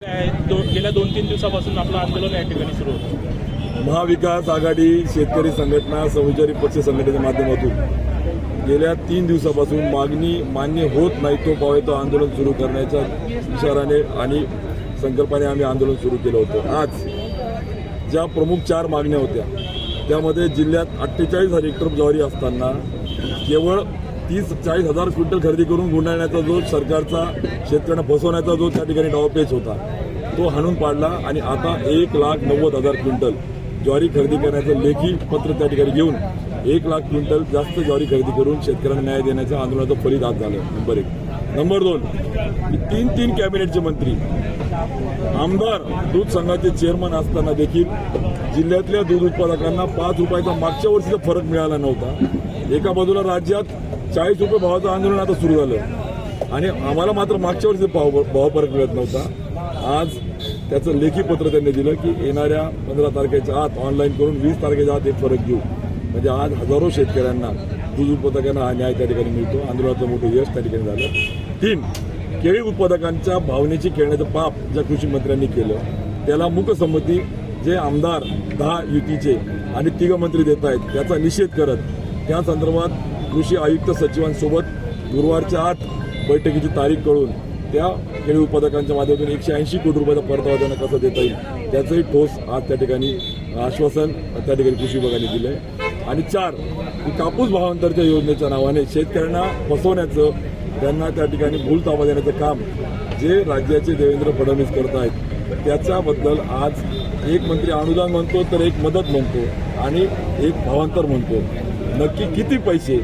गेल्या 2-3 दिवसापासून आपलं आंदोलन या ठिकाणी सुरू होतं। महाविकास आघाडी शेतकरी संघटना सहचारी पक्ष संघटनेच्या माध्यमातून गेल्या 3 दिवसापासून मागणी मान्य होत नाही तो पावेतो आंदोलन सुरू करण्याच्या इशाराने आणि संकल्पाने आम्ही आंदोलन सुरू केलं होतं। आज ज्या प्रमुख 4 मागण्या होत्या त्यामध्ये जिल्ह्यात 48,000 हेक्टर ज्वारी असताना केवळ 30-40 हजार क्विंटल खरेदी करून गुंडाळण्याचा जो सरकारचा शेतकऱ्यांना फसवण्याचा जो त्या ठिकाणी डावपेच होता तो हाणून पाडला आणि आता 1,90,000 क्विंटल ज्वारी खरेदी करण्याचं लेखी पत्र त्या ठिकाणी घेऊन 1,00,000 क्विंटल जास्त ज्वारी खरेदी करून शेतकऱ्यांना न्याय देण्याच्या आंदोलनाचं फलित आज झालं। नंबर 1। नंबर 2, 3 कॅबिनेटचे मंत्री आमदार दूध संघाचे चेअरमन असताना देखील जिल्ह्यातल्या दूध उत्पादकांना 5 रुपयाचा मागच्या वर्षीचा फरक मिळाला नव्हता। एका बाजूला राज्यात 40 रुपये भावाचं आंदोलन आता सुरू झालं आणि आम्हाला मात्र मागच्या वर्षी भाव फरक मिळत नव्हता। आज त्याचं लेखी पत्र त्यांनी दिलं की येणाऱ्या 15 तारखेच्या आत ऑनलाईन करून 20 तारखेच्या आत एक फरक घेऊ। म्हणजे आज हजारो शेतकऱ्यांना दूध उत्पादकांना हा न्याय त्या ठिकाणी मिळतो। आंदोलनाचं मोठं यश त्या ठिकाणी झालं। 3, केळी उत्पादकांच्या भावनेची खेळण्याचं पाप ज्या कृषी मंत्र्यांनी केलं त्याला मूकसंमती जे आमदार 10 युतीचे आणि 3 मंत्री देत आहेत त्याचा निषेध करत त्या संदर्भात कृषी आयुक्त सचिवांसोबत गुरुवारच्या आत बैठकीची तारीख कळून त्या केळी उत्पादकांच्या माध्यमातून 180 कोटी रुपयाचा परतावा त्यांना कसा देता येईल त्याचंही ठोस आज त्या ठिकाणी आश्वासन त्या ठिकाणी कृषी विभागाने दिलं आहे। आणि 4, कापूस भावांतरच्या योजनेच्या नावाने शेतकऱ्यांना फसवण्याचं त्यांना त्या ठिकाणी भूलताबा देण्याचं काम जे राज्याचे देवेंद्र फडणवीस करत आहेत त्याच्याबद्दल आज एक मंत्री अनुदान म्हणतो तर एक मदत म्हणतो आणि एक भावांतर म्हणतो। नक्की किती पैसे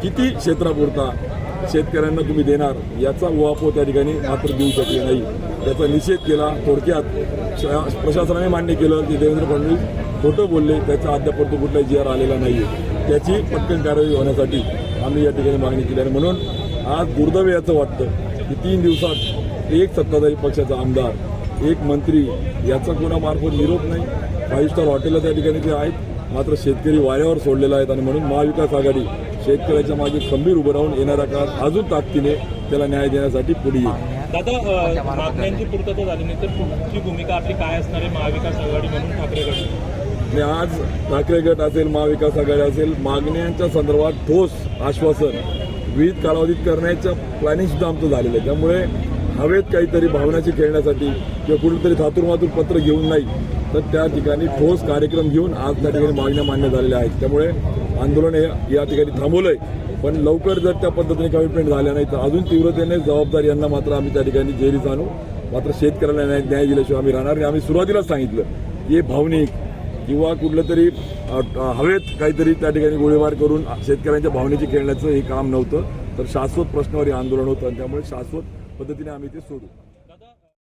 किती क्षेत्रापुरता शेतकऱ्यांना तुम्ही देणार याचा उहापोह त्या ठिकाणी मात्र देऊ शकले नाही। त्याचा निषेध केला। थोडक्यात प्रशासनाने मान्य केलं की देवेंद्र फडणवीस खोटं बोलले, त्याचा अद्यापर्यंत कुठलाही GR आलेला नाही आहे। त्याची पटकन कारवाई होण्यासाठी आम्ही या ठिकाणी मागणी केली आणि म्हणून आज दुर्दैव याचं वाटतं की 3 दिवसात एक सत्ताधारी पक्षाचा आमदार एक मंत्री याचा कोणामार्फत निरोप नाही। 5 स्टार हॉटेलला त्या ठिकाणी ते आहेत मात्र शेतकरी वाऱ्यावर सोडलेला आहेत आणि म्हणून महाविकास आघाडी शेतकऱ्याच्या मागे खंबीर उभं राहून येणाऱ्या काळात अजून ताकदीने त्याला न्याय देण्यासाठी पुढे येईल। दादा, मागण्यांची पूर्तता झाली नाही तर पुढची भूमिका आपली काय असणार आहे महाविकास आघाडी म्हणून ठाकरे गट? आज ठाकरे गट असेल महाविकास आघाडी असेल मागण्यांच्या संदर्भात ठोस आश्वासन विविध कालावधीत करण्याचं प्लॅनिंग सुद्धा आमचं झालेलं आहे। त्यामुळे हवेत काहीतरी भावनाची खेळण्यासाठी किंवा कुठेतरी थातूरमातूर पत्र घेऊन नाही तर त्या ठिकाणी ठोस कार्यक्रम घेऊन आज त्या ठिकाणी मागण्या मान्य झालेल्या आहेत। त्यामुळे आंदोलन हे या ठिकाणी थांबवलंय पण लवकर जर त्या पद्धतीने कमिटमेंट झाल्या नाही तर अजून तीव्रतेने जबाबदारी यांना मात्र आम्ही त्या ठिकाणी जेरीस आणू। मात्र शेतकऱ्याला न्याय दिल्याशिवाय आम्ही राहणार नाही। आम्ही सुरुवातीलाच सांगितलं की भावनिक किंवा कुठलं तरी हवेत काहीतरी त्या ठिकाणी गोळीबार करून शेतकऱ्यांच्या भावनेची खेळण्याचं हे काम नव्हतं तर शाश्वत प्रश्नावर हे आंदोलन होतं आणि त्यामुळे शाश्वत पद्धतीने आम्ही ते सोडू।